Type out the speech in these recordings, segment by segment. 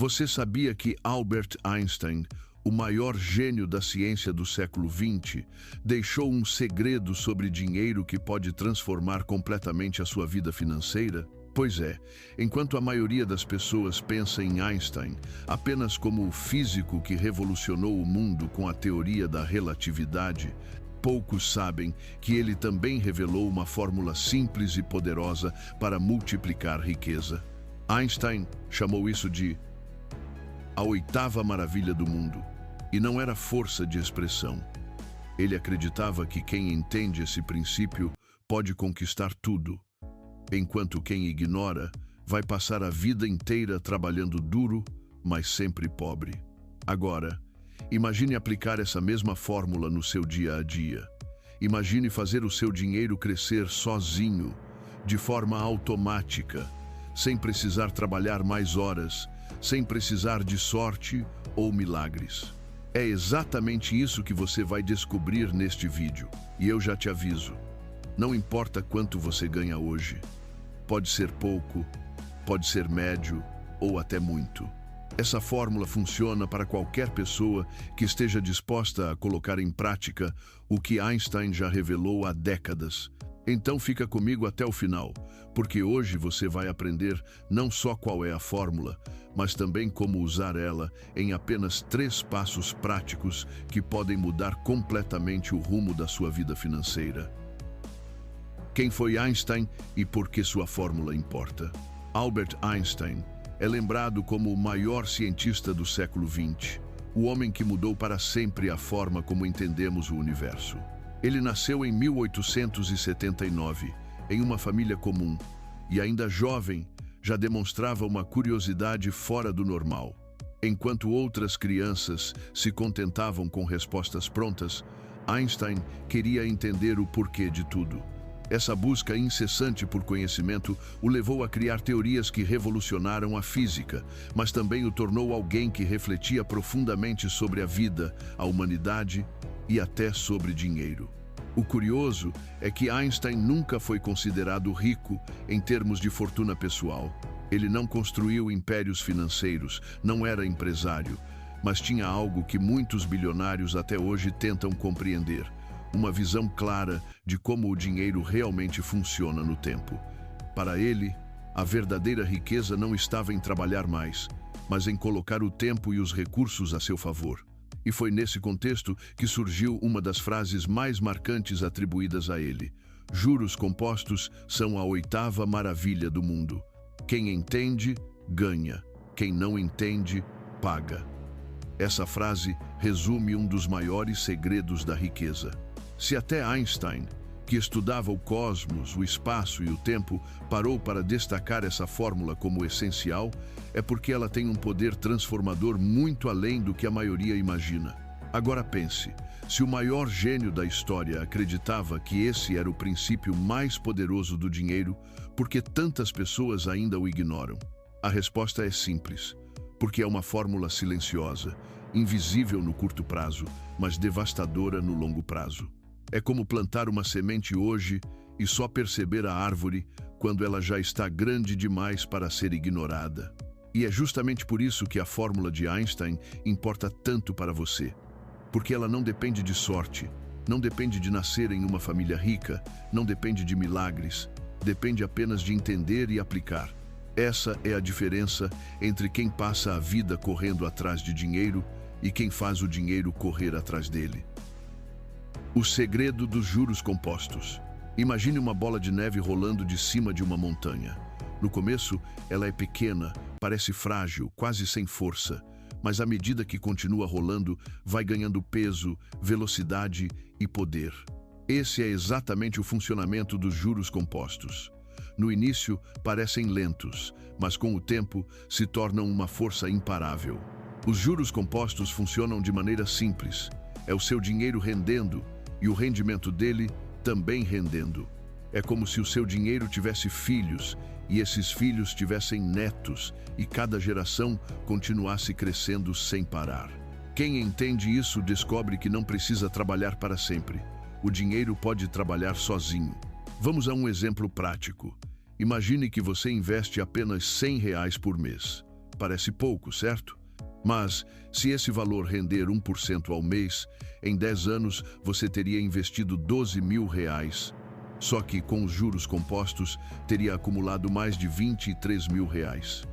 Você sabia que Albert Einstein, o maior gênio da ciência do século XX, deixou um segredo sobre dinheiro que pode transformar completamente a sua vida financeira? Pois é, enquanto a maioria das pessoas pensa em Einstein apenas como o físico que revolucionou o mundo com a teoria da relatividade, poucos sabem que ele também revelou uma fórmula simples e poderosa para multiplicar riqueza. Einstein chamou isso de a oitava maravilha do mundo, e não era força de expressão. Ele acreditava que quem entende esse princípio pode conquistar tudo, enquanto quem ignora vai passar a vida inteira trabalhando duro, mas sempre pobre. Agora, imagine aplicar essa mesma fórmula no seu dia a dia. Imagine fazer o seu dinheiro crescer sozinho, de forma automática, sem precisar trabalhar mais horas, sem precisar de sorte ou milagres. É exatamente isso que você vai descobrir neste vídeo. E eu já te aviso, não importa quanto você ganha hoje. Pode ser pouco, pode ser médio ou até muito. Essa fórmula funciona para qualquer pessoa que esteja disposta a colocar em prática o que Einstein já revelou há décadas. Então fica comigo até o final, porque hoje você vai aprender não só qual é a fórmula, mas também como usar ela em apenas 3 passos práticos que podem mudar completamente o rumo da sua vida financeira. Quem foi Einstein e por que sua fórmula importa? Albert Einstein é lembrado como o maior cientista do século XX, o homem que mudou para sempre a forma como entendemos o universo. Ele nasceu em 1879, em uma família comum, e ainda jovem, já demonstrava uma curiosidade fora do normal. Enquanto outras crianças se contentavam com respostas prontas, Einstein queria entender o porquê de tudo. Essa busca incessante por conhecimento o levou a criar teorias que revolucionaram a física, mas também o tornou alguém que refletia profundamente sobre a vida, a humanidade e até sobre dinheiro. O curioso é que Einstein nunca foi considerado rico em termos de fortuna pessoal. Ele não construiu impérios financeiros, não era empresário, mas tinha algo que muitos bilionários até hoje tentam compreender: uma visão clara de como o dinheiro realmente funciona no tempo. Para ele, a verdadeira riqueza não estava em trabalhar mais, mas em colocar o tempo e os recursos a seu favor. E foi nesse contexto que surgiu uma das frases mais marcantes atribuídas a ele: juros compostos são a oitava maravilha do mundo. Quem entende, ganha. Quem não entende, paga. Essa frase resume um dos maiores segredos da riqueza. Se até Einstein, que estudava o cosmos, o espaço e o tempo, parou para destacar essa fórmula como essencial, é porque ela tem um poder transformador muito além do que a maioria imagina. Agora pense, se o maior gênio da história acreditava que esse era o princípio mais poderoso do dinheiro, por que tantas pessoas ainda o ignoram? A resposta é simples: porque é uma fórmula silenciosa, invisível no curto prazo, mas devastadora no longo prazo. É como plantar uma semente hoje e só perceber a árvore quando ela já está grande demais para ser ignorada. E é justamente por isso que a fórmula de Einstein importa tanto para você. Porque ela não depende de sorte, não depende de nascer em uma família rica, não depende de milagres, depende apenas de entender e aplicar. Essa é a diferença entre quem passa a vida correndo atrás de dinheiro e quem faz o dinheiro correr atrás dele. O segredo dos juros compostos. Imagine uma bola de neve rolando de cima de uma montanha. No começo, ela é pequena, parece frágil, quase sem força, mas à medida que continua rolando, vai ganhando peso, velocidade e poder. Esse é exatamente o funcionamento dos juros compostos. No início, parecem lentos, mas com o tempo se tornam uma força imparável. Os juros compostos funcionam de maneira simples. É o seu dinheiro rendendo e o rendimento dele também rendendo. É como se o seu dinheiro tivesse filhos e esses filhos tivessem netos e cada geração continuasse crescendo sem parar. Quem entende isso descobre que não precisa trabalhar para sempre. O dinheiro pode trabalhar sozinho. Vamos a um exemplo prático. Imagine que você investe apenas R$100 por mês. Parece pouco, certo? Mas, se esse valor render 1% ao mês, em 10 anos você teria investido R$ 12.000. Só que, com os juros compostos, teria acumulado mais de R$ 23.000.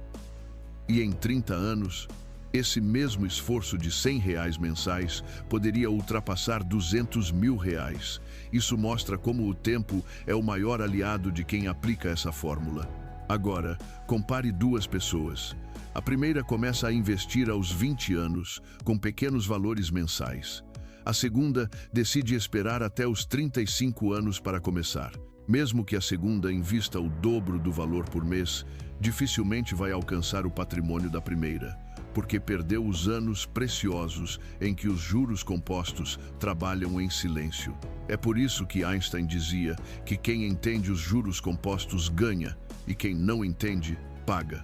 E em 30 anos, esse mesmo esforço de R$ 100 mensais poderia ultrapassar R$ 200.000. Isso mostra como o tempo é o maior aliado de quem aplica essa fórmula. Agora, compare duas pessoas. A primeira começa a investir aos 20 anos, com pequenos valores mensais. A segunda decide esperar até os 35 anos para começar. Mesmo que a segunda invista o dobro do valor por mês, dificilmente vai alcançar o patrimônio da primeira, porque perdeu os anos preciosos em que os juros compostos trabalham em silêncio. É por isso que Einstein dizia que quem entende os juros compostos ganha e quem não entende, paga.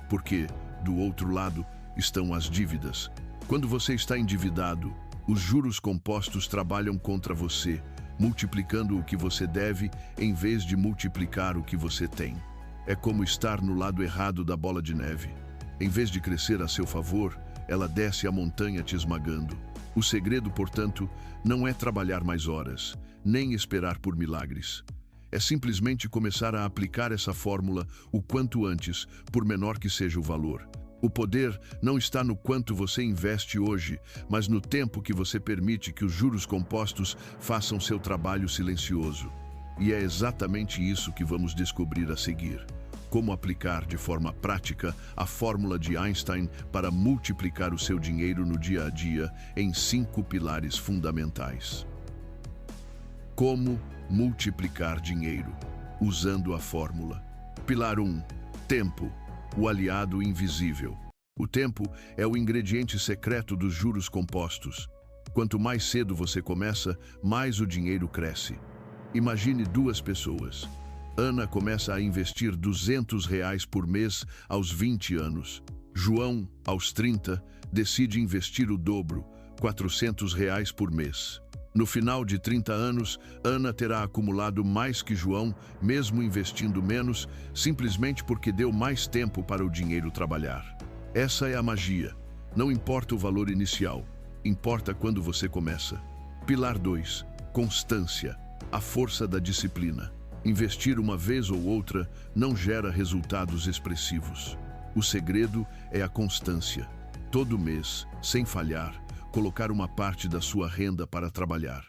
Porque, do outro lado, estão as dívidas. Quando você está endividado, os juros compostos trabalham contra você, multiplicando o que você deve em vez de multiplicar o que você tem. É como estar no lado errado da bola de neve. Em vez de crescer a seu favor, ela desce a montanha te esmagando. O segredo, portanto, não é trabalhar mais horas, nem esperar por milagres. É simplesmente começar a aplicar essa fórmula o quanto antes, por menor que seja o valor. O poder não está no quanto você investe hoje, mas no tempo que você permite que os juros compostos façam seu trabalho silencioso. E é exatamente isso que vamos descobrir a seguir. Como aplicar de forma prática a fórmula de Einstein para multiplicar o seu dinheiro no dia a dia em 5 pilares fundamentais. Como multiplicar dinheiro, usando a fórmula. Pilar 1. Tempo, o aliado invisível. O tempo é o ingrediente secreto dos juros compostos. Quanto mais cedo você começa, mais o dinheiro cresce. Imagine duas pessoas. Ana começa a investir R$ 200 por mês aos 20 anos. João, aos 30, decide investir o dobro, R$ 400 por mês. No final de 30 anos, Ana terá acumulado mais que João, mesmo investindo menos, simplesmente porque deu mais tempo para o dinheiro trabalhar. Essa é a magia. Não importa o valor inicial, importa quando você começa. Pilar 2. Constância, a força da disciplina. Investir uma vez ou outra não gera resultados expressivos. O segredo é a constância. Todo mês, sem falhar, colocar uma parte da sua renda para trabalhar.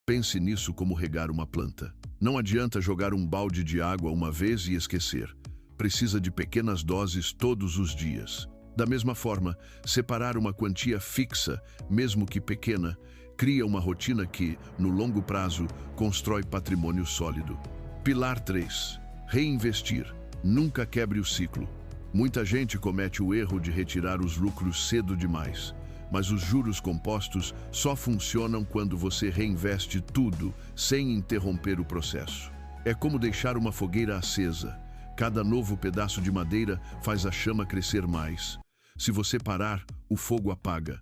Pense nisso como regar uma planta. Não adianta jogar um balde de água uma vez e esquecer. Precisa de pequenas doses todos os dias. Da mesma forma, separar uma quantia fixa, mesmo que pequena, cria uma rotina que, no longo prazo, constrói patrimônio sólido. Pilar 3. Reinvestir. Nunca quebre o ciclo. Muita gente comete o erro de retirar os lucros cedo demais. Mas os juros compostos só funcionam quando você reinveste tudo, sem interromper o processo. É como deixar uma fogueira acesa. Cada novo pedaço de madeira faz a chama crescer mais. Se você parar, o fogo apaga.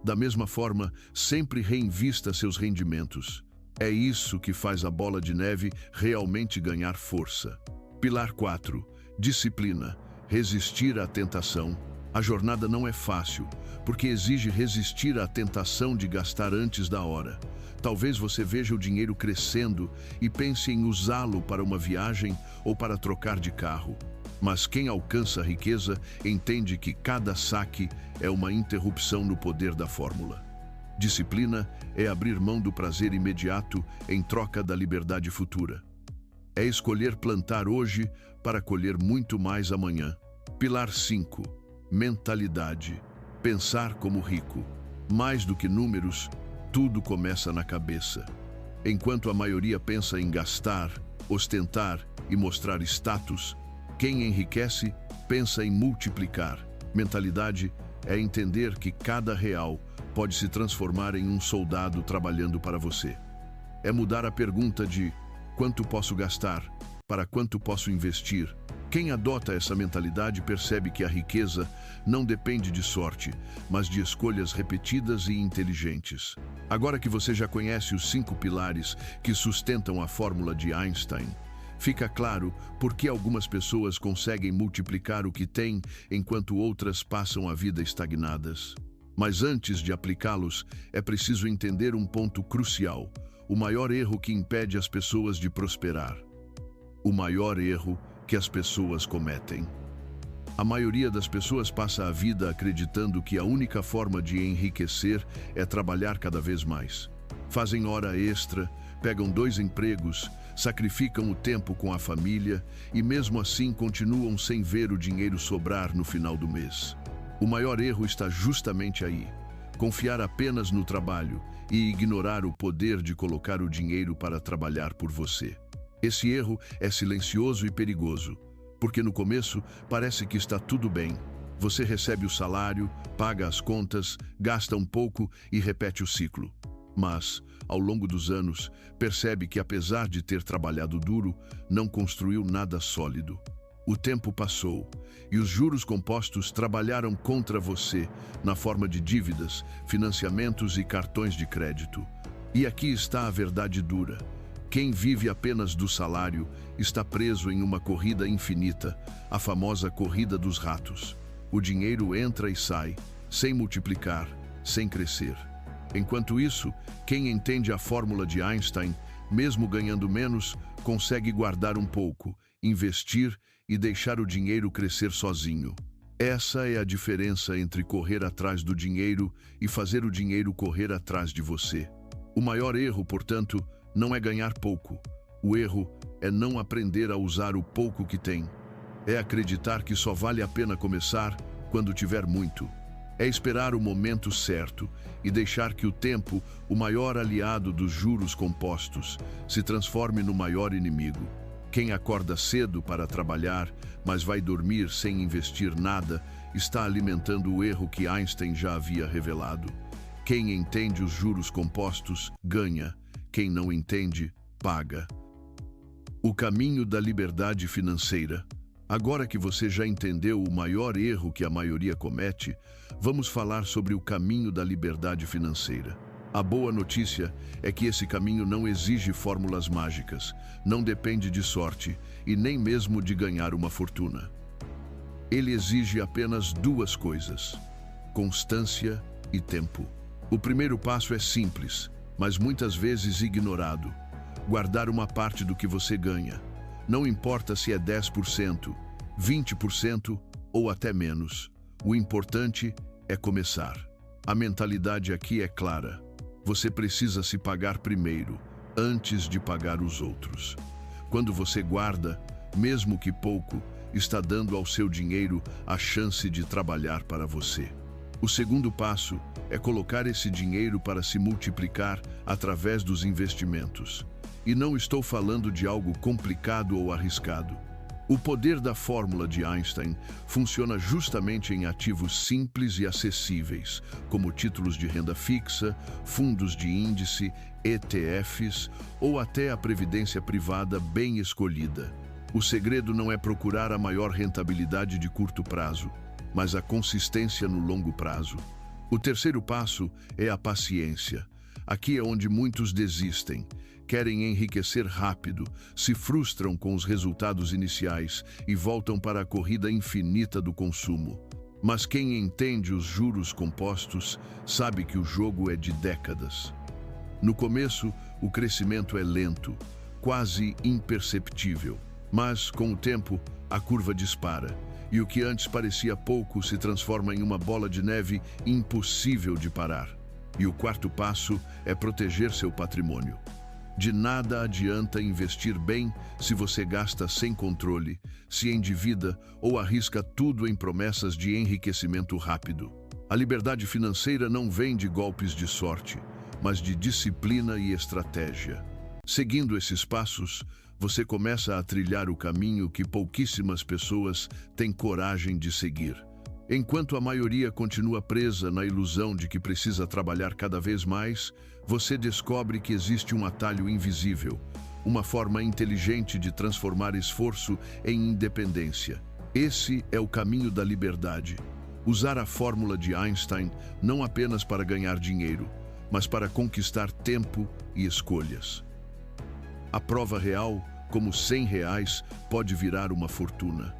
Da mesma forma, sempre reinvista seus rendimentos. É isso que faz a bola de neve realmente ganhar força. Pilar 4. Disciplina. Resistir à tentação. A jornada não é fácil, porque exige resistir à tentação de gastar antes da hora. Talvez você veja o dinheiro crescendo e pense em usá-lo para uma viagem ou para trocar de carro. Mas quem alcança a riqueza entende que cada saque é uma interrupção no poder da fórmula. Disciplina é abrir mão do prazer imediato em troca da liberdade futura. É escolher plantar hoje para colher muito mais amanhã. Pilar 5. Mentalidade. Pensar como rico. Mais do que números, tudo começa na cabeça. Enquanto a maioria pensa em gastar, ostentar e mostrar status, quem enriquece pensa em multiplicar. Mentalidade é entender que cada real pode se transformar em um soldado trabalhando para você. É mudar a pergunta de quanto posso gastar para quanto posso investir. Quem adota essa mentalidade percebe que a riqueza não depende de sorte, mas de escolhas repetidas e inteligentes. Agora que você já conhece os 5 pilares que sustentam a fórmula de Einstein, Fica claro por que algumas pessoas conseguem multiplicar o que têm, enquanto outras passam a vida estagnadas. Mas antes de aplicá-los, é preciso entender um ponto crucial: o maior erro que impede as pessoas de prosperar. O maior erro que as pessoas cometem. A maioria das pessoas passa a vida acreditando que a única forma de enriquecer é trabalhar cada vez mais. Fazem hora extra, pegam 2 empregos, sacrificam o tempo com a família e mesmo assim continuam sem ver o dinheiro sobrar no final do mês. O maior erro está justamente aí: confiar apenas no trabalho e ignorar o poder de colocar o dinheiro para trabalhar por você. Esse erro é silencioso e perigoso, porque no começo parece que está tudo bem. Você recebe o salário, paga as contas, gasta um pouco e repete o ciclo. Mas, ao longo dos anos, percebe que apesar de ter trabalhado duro, não construiu nada sólido. O tempo passou e os juros compostos trabalharam contra você na forma de dívidas, financiamentos e cartões de crédito. E aqui está a verdade dura: quem vive apenas do salário está preso em uma corrida infinita, a famosa corrida dos ratos. O dinheiro entra e sai, sem multiplicar, sem crescer. Enquanto isso, quem entende a fórmula de Einstein, mesmo ganhando menos, consegue guardar um pouco, investir e deixar o dinheiro crescer sozinho. Essa é a diferença entre correr atrás do dinheiro e fazer o dinheiro correr atrás de você. O maior erro, portanto, não é ganhar pouco. O erro é não aprender a usar o pouco que tem. É acreditar que só vale a pena começar quando tiver muito. É esperar o momento certo e deixar que o tempo, o maior aliado dos juros compostos, se transforme no maior inimigo. Quem acorda cedo para trabalhar, mas vai dormir sem investir nada, está alimentando o erro que Einstein já havia revelado. Quem entende os juros compostos, ganha. Quem não entende, paga. O caminho da liberdade financeira. Agora que você já entendeu o maior erro que a maioria comete, vamos falar sobre o caminho da liberdade financeira. A boa notícia é que esse caminho não exige fórmulas mágicas, não depende de sorte e nem mesmo de ganhar uma fortuna. Ele exige apenas 2 coisas: constância e tempo. O primeiro passo é simples, mas muitas vezes ignorado: guardar uma parte do que você ganha. Não importa se é 10%, 20% ou até menos. O importante é começar. A mentalidade aqui é clara: você precisa se pagar primeiro, antes de pagar os outros. Quando você guarda, mesmo que pouco, está dando ao seu dinheiro a chance de trabalhar para você. O segundo passo é colocar esse dinheiro para se multiplicar através dos investimentos. E não estou falando de algo complicado ou arriscado. O poder da fórmula de Einstein funciona justamente em ativos simples e acessíveis, como títulos de renda fixa, fundos de índice, ETFs ou até a previdência privada bem escolhida. O segredo não é procurar a maior rentabilidade de curto prazo, mas a consistência no longo prazo. O terceiro passo é a paciência. Aqui é onde muitos desistem. Querem enriquecer rápido, se frustram com os resultados iniciais e voltam para a corrida infinita do consumo. Mas quem entende os juros compostos sabe que o jogo é de décadas. No começo, o crescimento é lento, quase imperceptível. Mas, com o tempo, a curva dispara, e o que antes parecia pouco se transforma em uma bola de neve impossível de parar. E o quarto passo é proteger seu patrimônio. De nada adianta investir bem se você gasta sem controle, se endivida ou arrisca tudo em promessas de enriquecimento rápido. A liberdade financeira não vem de golpes de sorte, mas de disciplina e estratégia. Seguindo esses passos, você começa a trilhar o caminho que pouquíssimas pessoas têm coragem de seguir. Enquanto a maioria continua presa na ilusão de que precisa trabalhar cada vez mais, você descobre que existe um atalho invisível, uma forma inteligente de transformar esforço em independência. Esse é o caminho da liberdade. Usar a fórmula de Einstein não apenas para ganhar dinheiro, mas para conquistar tempo e escolhas. A prova real como R$ 100 pode virar uma fortuna.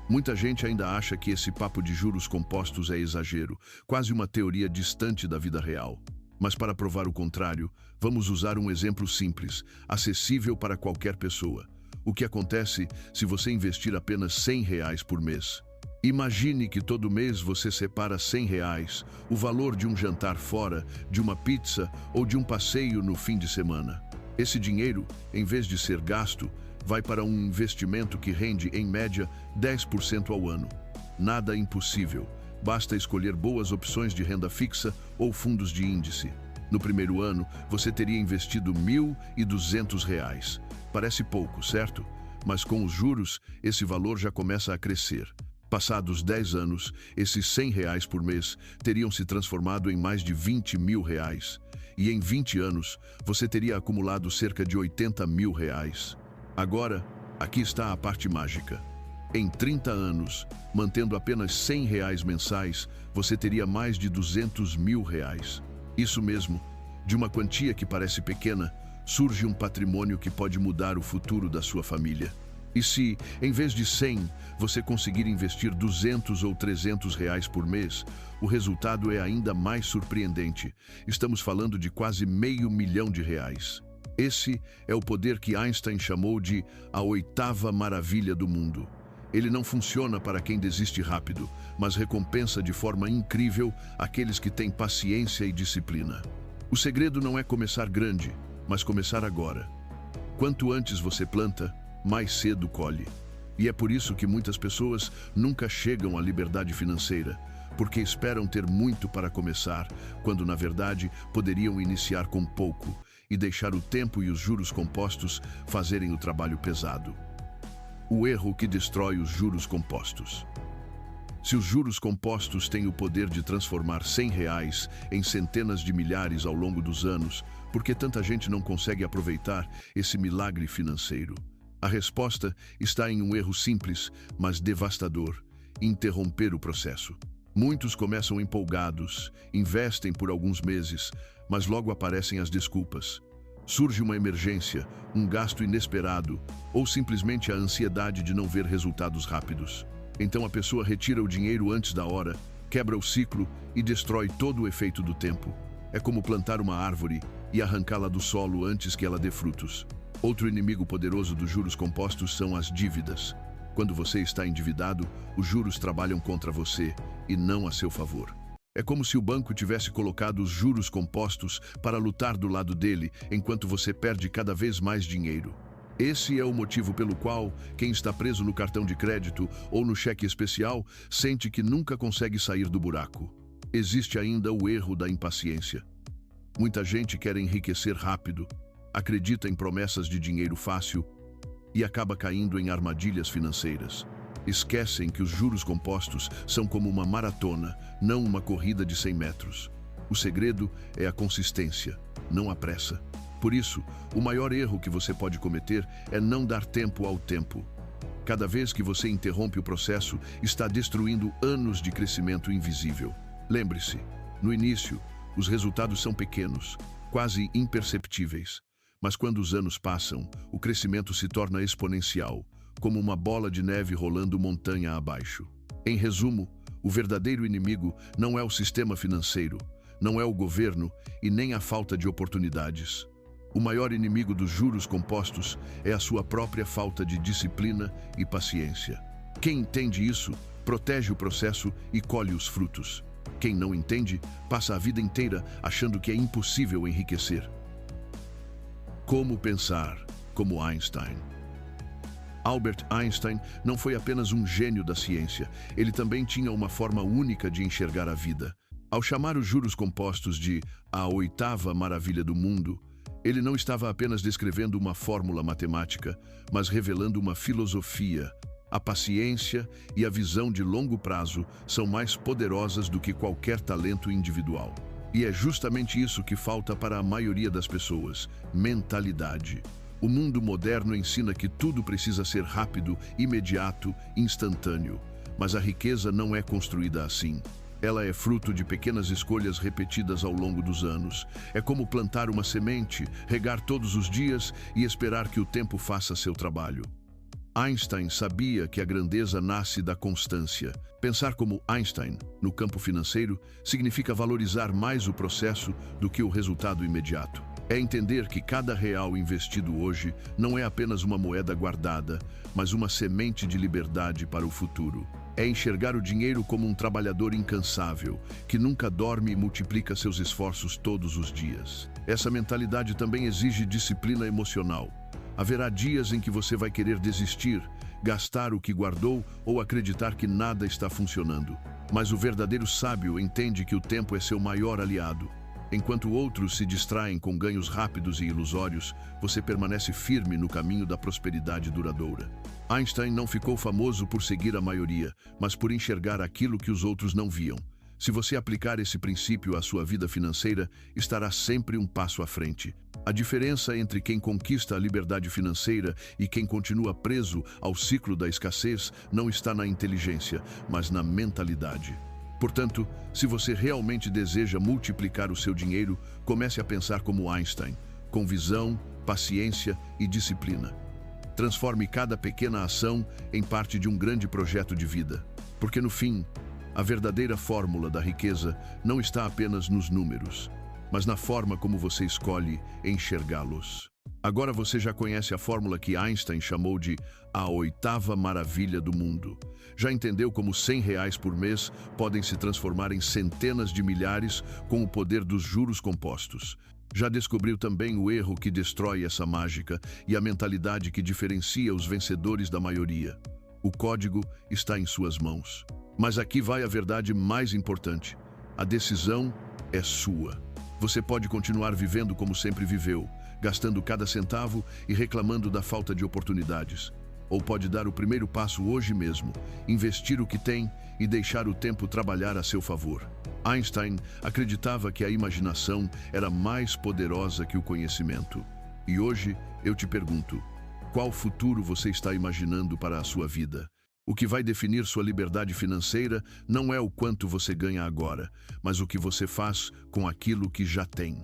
Muita gente ainda acha que esse papo de juros compostos é exagero, quase uma teoria distante da vida real. Mas para provar o contrário, vamos usar um exemplo simples, acessível para qualquer pessoa. O que acontece se você investir apenas R$ 100 por mês? Imagine que todo mês você separa R$ 100, o valor de um jantar fora, de uma pizza ou de um passeio no fim de semana. Esse dinheiro, em vez de ser gasto, vai para um investimento que rende, em média, 10% ao ano. Nada impossível. Basta escolher boas opções de renda fixa ou fundos de índice. No primeiro ano, você teria investido R$ 1.200. Parece pouco, certo? Mas com os juros, esse valor já começa a crescer. Passados 10 anos, esses R$ 100 por mês teriam se transformado em mais de R$ 20.000. E em 20 anos, você teria acumulado cerca de R$ 80.000. Agora, aqui está a parte mágica. Em 30 anos, mantendo apenas R$ 100 mensais, você teria mais de R$ 200.000. Isso mesmo, de uma quantia que parece pequena, surge um patrimônio que pode mudar o futuro da sua família. E se, em vez de 100, você conseguir investir 200 ou 300 reais por mês, o resultado é ainda mais surpreendente. Estamos falando de quase R$ 500 mil. Esse é o poder que Einstein chamou de a oitava maravilha do mundo. Ele não funciona para quem desiste rápido, mas recompensa de forma incrível aqueles que têm paciência e disciplina. O segredo não é começar grande, mas começar agora. Quanto antes você planta, mais cedo colhe. E é por isso que muitas pessoas nunca chegam à liberdade financeira, porque esperam ter muito para começar, quando na verdade poderiam iniciar com pouco e deixar o tempo e os juros compostos fazerem o trabalho pesado. O erro que destrói os juros compostos. Se os juros compostos têm o poder de transformar R$ 100 em centenas de milhares ao longo dos anos, por que tanta gente não consegue aproveitar esse milagre financeiro? A resposta está em um erro simples, mas devastador: interromper o processo. Muitos começam empolgados, investem por alguns meses, mas logo aparecem as desculpas. Surge uma emergência, um gasto inesperado, ou simplesmente a ansiedade de não ver resultados rápidos. Então a pessoa retira o dinheiro antes da hora, quebra o ciclo e destrói todo o efeito do tempo. É como plantar uma árvore e arrancá-la do solo antes que ela dê frutos. Outro inimigo poderoso dos juros compostos são as dívidas. Quando você está endividado, os juros trabalham contra você e não a seu favor. É como se o banco tivesse colocado os juros compostos para lutar do lado dele, enquanto você perde cada vez mais dinheiro. Esse é o motivo pelo qual quem está preso no cartão de crédito ou no cheque especial sente que nunca consegue sair do buraco. Existe ainda o erro da impaciência. Muita gente quer enriquecer rápido, acredita em promessas de dinheiro fácil e acaba caindo em armadilhas financeiras. Esquecem que os juros compostos são como uma maratona, não uma corrida de 100 metros. O segredo é a consistência, não a pressa. Por isso, o maior erro que você pode cometer é não dar tempo ao tempo. Cada vez que você interrompe o processo, está destruindo anos de crescimento invisível. Lembre-se, no início, os resultados são pequenos, quase imperceptíveis. Mas quando os anos passam, o crescimento se torna exponencial, como uma bola de neve rolando montanha abaixo. Em resumo, o verdadeiro inimigo não é o sistema financeiro, não é o governo e nem a falta de oportunidades. O maior inimigo dos juros compostos é a sua própria falta de disciplina e paciência. Quem entende isso, protege o processo e colhe os frutos. Quem não entende, passa a vida inteira achando que é impossível enriquecer. Como pensar como Einstein? Albert Einstein não foi apenas um gênio da ciência, ele também tinha uma forma única de enxergar a vida. Ao chamar os juros compostos de a oitava maravilha do mundo, ele não estava apenas descrevendo uma fórmula matemática, mas revelando uma filosofia. A paciência e a visão de longo prazo são mais poderosas do que qualquer talento individual. E é justamente isso que falta para a maioria das pessoas: mentalidade. O mundo moderno ensina que tudo precisa ser rápido, imediato, instantâneo. Mas a riqueza não é construída assim. Ela é fruto de pequenas escolhas repetidas ao longo dos anos. É como plantar uma semente, regar todos os dias e esperar que o tempo faça seu trabalho. Einstein sabia que a grandeza nasce da constância. Pensar como Einstein, no campo financeiro, significa valorizar mais o processo do que o resultado imediato. É entender que cada real investido hoje não é apenas uma moeda guardada, mas uma semente de liberdade para o futuro. É enxergar o dinheiro como um trabalhador incansável, que nunca dorme e multiplica seus esforços todos os dias. Essa mentalidade também exige disciplina emocional. Haverá dias em que você vai querer desistir, gastar o que guardou ou acreditar que nada está funcionando. Mas o verdadeiro sábio entende que o tempo é seu maior aliado. Enquanto outros se distraem com ganhos rápidos e ilusórios, você permanece firme no caminho da prosperidade duradoura. Einstein não ficou famoso por seguir a maioria, mas por enxergar aquilo que os outros não viam. Se você aplicar esse princípio à sua vida financeira, estará sempre um passo à frente. A diferença entre quem conquista a liberdade financeira e quem continua preso ao ciclo da escassez não está na inteligência, mas na mentalidade. Portanto, se você realmente deseja multiplicar o seu dinheiro, comece a pensar como Einstein, com visão, paciência e disciplina. Transforme cada pequena ação em parte de um grande projeto de vida. Porque no fim, a verdadeira fórmula da riqueza não está apenas nos números, mas na forma como você escolhe enxergá-los. Agora você já conhece a fórmula que Einstein chamou de a oitava maravilha do mundo. Já entendeu como R$ 100 por mês podem se transformar em centenas de milhares com o poder dos juros compostos. Já descobriu também o erro que destrói essa mágica e a mentalidade que diferencia os vencedores da maioria. O código está em suas mãos. Mas aqui vai a verdade mais importante. A decisão é sua. Você pode continuar vivendo como sempre viveu, gastando cada centavo e reclamando da falta de oportunidades. Ou pode dar o primeiro passo hoje mesmo, investir o que tem e deixar o tempo trabalhar a seu favor. Einstein acreditava que a imaginação era mais poderosa que o conhecimento. E hoje eu te pergunto, qual futuro você está imaginando para a sua vida? O que vai definir sua liberdade financeira não é o quanto você ganha agora, mas o que você faz com aquilo que já tem.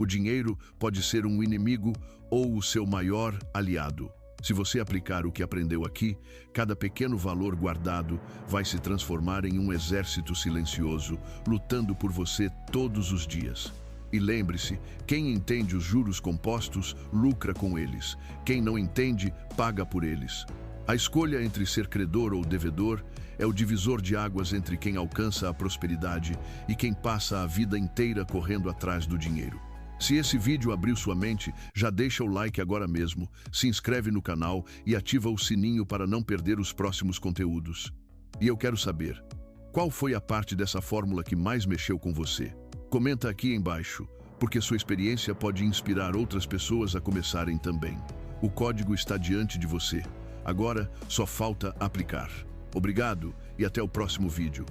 O dinheiro pode ser um inimigo ou o seu maior aliado. Se você aplicar o que aprendeu aqui, cada pequeno valor guardado vai se transformar em um exército silencioso, lutando por você todos os dias. E lembre-se, quem entende os juros compostos, lucra com eles. Quem não entende, paga por eles. A escolha entre ser credor ou devedor é o divisor de águas entre quem alcança a prosperidade e quem passa a vida inteira correndo atrás do dinheiro. Se esse vídeo abriu sua mente, já deixa o like agora mesmo, se inscreve no canal e ativa o sininho para não perder os próximos conteúdos. E eu quero saber, qual foi a parte dessa fórmula que mais mexeu com você? Comenta aqui embaixo, porque sua experiência pode inspirar outras pessoas a começarem também. O código está diante de você. Agora, só falta aplicar. Obrigado e até o próximo vídeo.